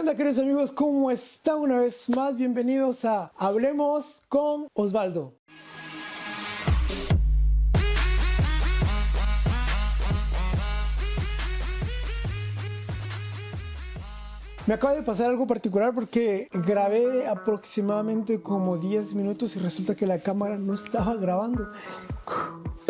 onda, queridos amigos? ¿Cómo están? Una vez más, bienvenidos a Hablemos con Osvaldo. Me acaba de pasar algo particular porque grabé aproximadamente como 10 minutos y resulta que la cámara no estaba grabando.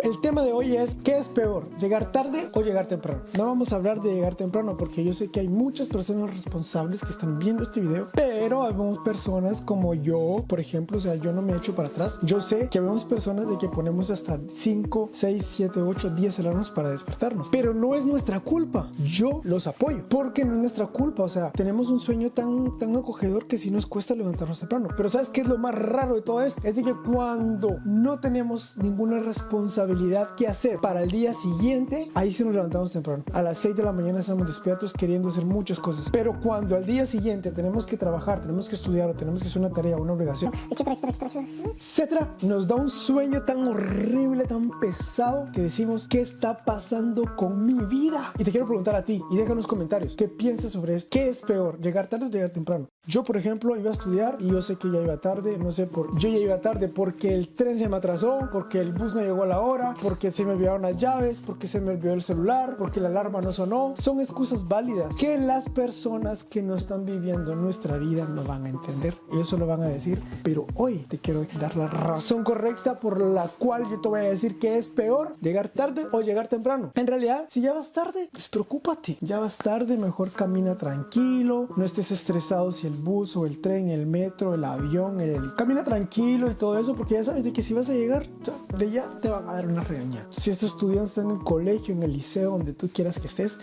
El tema de hoy es, ¿qué es peor? ¿Llegar tarde o llegar temprano? No vamos a hablar de llegar temprano porque yo sé que hay muchas personas responsables que están viendo este video, pero habemos personas como yo, por ejemplo, o sea, yo no me echo para atrás. Yo sé que habemos personas de que ponemos hasta 5, 6, 7, 8, 10 alarmas para despertarnos, pero no es nuestra culpa. Yo los apoyo porque no es nuestra culpa, o sea, tenemos un sueño tan acogedor que sí nos cuesta levantarnos temprano. Pero ¿sabes qué es lo más raro de todo esto? Es de que cuando no tenemos ninguna responsabilidad que hacer para el día siguiente, ahí sí nos levantamos temprano. A las 6 de la mañana estamos despiertos queriendo hacer muchas cosas. Pero cuando al día siguiente tenemos que trabajar, tenemos que estudiar o tenemos que hacer una tarea, una obligación, etcétera, nos da un sueño tan horrible, tan pesado que decimos, ¿qué está pasando con mi vida? Y te quiero preguntar a ti y deja en los comentarios, ¿qué piensas sobre esto? ¿Qué es peor? ¿Llegar tarde o llegar temprano? Yo, por ejemplo, iba a estudiar y yo sé que ya iba tarde, no sé por... Yo ya iba tarde porque el tren se me atrasó, porque el bus no llegó a la hora, porque se me olvidaron las llaves, porque se me olvidó el celular, porque la alarma no sonó. Son excusas válidas que las personas que no están viviendo nuestra vida no van a entender. Ellos solo van a decir, pero hoy te quiero dar la razón correcta por la cual yo te voy a decir que es peor llegar tarde o llegar temprano. En realidad, si ya vas tarde, despreocúpate. Ya vas tarde, mejor camina tranquilo, no estés estresado si el bus o el tren, el metro, el avión, camina tranquilo y todo eso, porque ya sabes de que si vas a llegar, de ya te van a dar una regañada. Si estás estudiando, estás en el colegio, en el liceo, donde tú quieras que estés,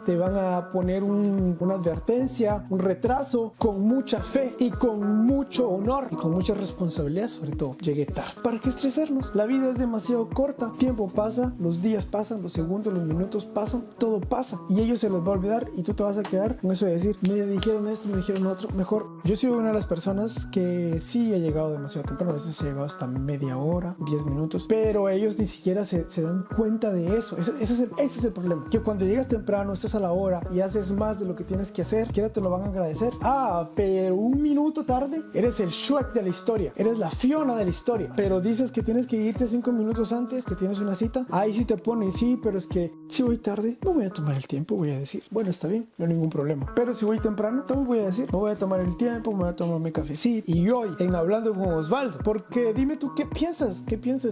te van a poner una advertencia, un retraso, con mucha fe y con mucho honor y con mucha responsabilidad, sobre todo. Llegué tarde. ¿Para qué estresarnos? La vida es demasiado corta. Tiempo pasa, los días pasan, los segundos, los minutos pasan, todo pasa. Y ellos se les va a olvidar y tú te vas a quedar con eso de decir, me dijeron esto, me dijeron otro. Mejor, yo soy una de las personas que sí ha llegado demasiado temprano. A veces he llegado hasta media hora, 10 minutos, pero ellos ni siquiera se dan cuenta de eso. Ese es el problema. Que cuando llegas temprano, estás a la hora y haces más de lo que tienes que hacer, quiera te lo van a agradecer. Pero un minuto tarde, eres el Shrek de la historia, eres la Fiona de la historia, pero dices que tienes que irte 5 minutos antes, que tienes una cita, ahí sí te ponen, sí, pero es que si voy tarde, no voy a tomar el tiempo, voy a decir, bueno, está bien, no hay ningún problema, pero si voy temprano, también voy a decir, me voy a tomar el tiempo, me voy a tomar mi cafecito. Y hoy, en Hablando con Osvaldo, porque dime tú, ¿qué piensas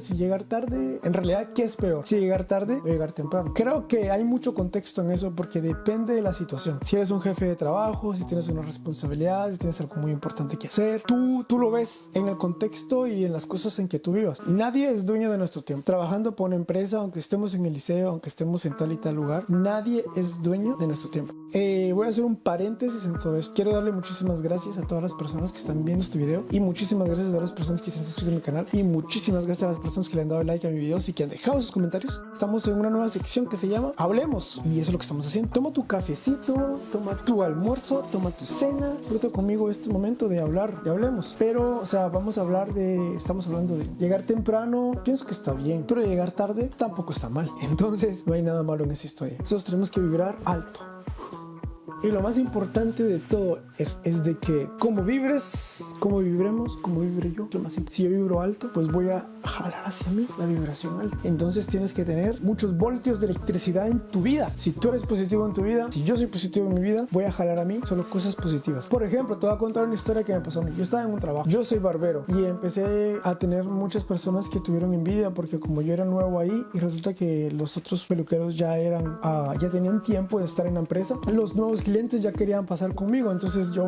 si llegar tarde, en realidad, qué es peor? Si llegar tarde o llegar temprano. Creo que hay mucho contexto en eso, porque depende de la situación. Si eres un jefe de trabajo, si tienes una responsabilidad, si tienes algo muy importante que hacer, tú lo ves en el contexto y en las cosas en que tú vivas. Nadie es dueño de nuestro tiempo. Trabajando por una empresa, aunque estemos en el liceo, aunque estemos en tal y tal lugar, nadie es dueño de nuestro tiempo. Voy a hacer un paréntesis en todo esto. Quiero darle muchísimas gracias a todas las personas que están viendo este video y muchísimas gracias a todas las personas que se han suscrito a mi canal y muchísimas gracias a las personas que le han dado like a mi video y que han dejado sus comentarios. Estamos en una nueva sección que se llama Hablemos y eso es lo que estamos haciendo. Toma tu cafecito, toma tu almuerzo, toma tu cena, disfruta conmigo este momento de hablar, de Hablemos. Pero, o sea, estamos hablando de llegar temprano, pienso que está bien, pero llegar tarde tampoco está mal. Entonces, no hay nada malo en esa historia. Nosotros tenemos que vibrar alto. Y lo más importante de todo es de que como vibres, como vibremos, como vibre yo, lo más importante. Si yo vibro alto, pues voy a jalar hacia mí la vibración alta. Entonces tienes que tener muchos voltios de electricidad en tu vida. Si tú eres positivo en tu vida, si yo soy positivo en mi vida, voy a jalar a mí solo cosas positivas. Por ejemplo, te voy a contar una historia que me pasó a mí. Yo estaba en un trabajo, yo soy barbero y empecé a tener muchas personas que tuvieron envidia porque como yo era nuevo ahí y resulta que los otros peluqueros ya tenían tiempo de estar en la empresa, los nuevos clientes ya querían pasar conmigo. Entonces yo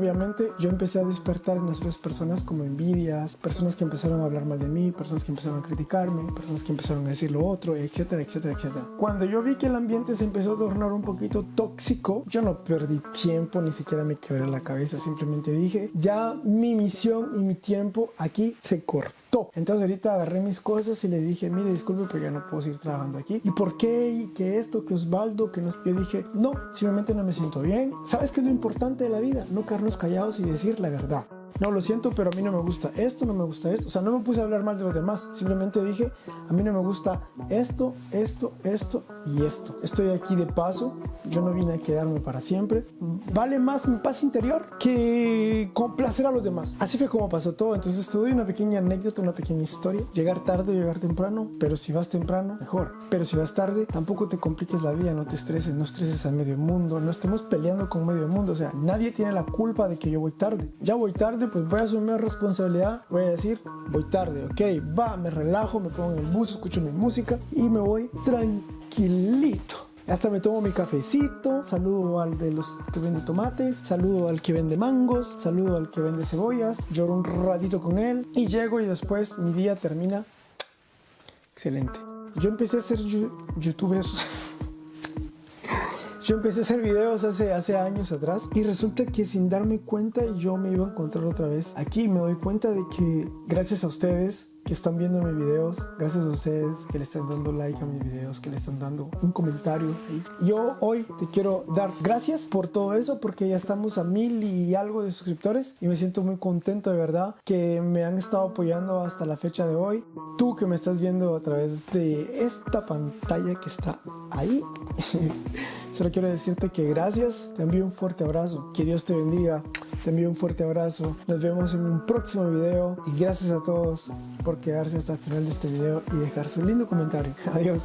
empecé a despertar en las otras personas como envidias, personas que empezaron a hablar mal de mí, personas que empezaron a criticarme, personas que empezaron a decir lo otro, etcétera, etcétera, etcétera. Cuando yo vi que el ambiente se empezó a tornar un poquito tóxico, yo no perdí tiempo, ni siquiera me quebré la cabeza, simplemente dije, ya mi misión y mi tiempo aquí se cortó. Entonces ahorita agarré mis cosas y le dije, mire, disculpe, pero ya no puedo seguir trabajando aquí. ¿Y por qué? ¿Y que esto? ¿Que Osvaldo? ¿Que no? Yo dije, no, simplemente no me siento bien. ¿Sabes qué es lo importante de la vida? No quedarnos callados y decir la verdad. no, lo siento, pero a mí no me gusta esto, no me gusta esto. O sea, no me puse a hablar mal de los demás, simplemente dije, a mí no me gusta esto, esto, esto y esto. Estoy aquí de paso, yo no vine a quedarme para siempre. Vale más mi paz interior que complacer a los demás. Así fue como pasó todo. Entonces te doy una pequeña anécdota, una pequeña historia. Llegar tarde, llegar temprano, pero si vas temprano, mejor. Pero si vas tarde, tampoco te compliques la vida, no te estreses, no estreses al medio mundo, no estemos peleando con medio mundo. O sea, nadie tiene la culpa de que yo voy tarde. Ya voy tarde, pues voy a asumir responsabilidad, voy a decir, voy tarde, ok, va, me relajo, me pongo en el bus, escucho mi música y me voy tranquilito. Hasta me tomo mi cafecito, saludo al de los que vende tomates, saludo al que vende mangos, saludo al que vende cebollas, lloro un ratito con él y llego y después mi día termina excelente. Yo empecé a ser youtuber. Yo empecé a hacer videos hace años atrás y resulta que sin darme cuenta yo me iba a encontrar otra vez aquí. Me doy cuenta de que gracias a ustedes que están viendo mis videos, gracias a ustedes que le están dando like a mis videos, que le están dando un comentario ahí. Yo hoy te quiero dar gracias por todo eso porque ya estamos a 1000 y algo de suscriptores y me siento muy contento de verdad que me han estado apoyando hasta la fecha de hoy. Tú que me estás viendo a través de esta pantalla que está ahí. Solo quiero decirte que gracias, te envío un fuerte abrazo, que Dios te bendiga, te envío un fuerte abrazo, nos vemos en un próximo video y gracias a todos por quedarse hasta el final de este video y dejar su lindo comentario. Adiós.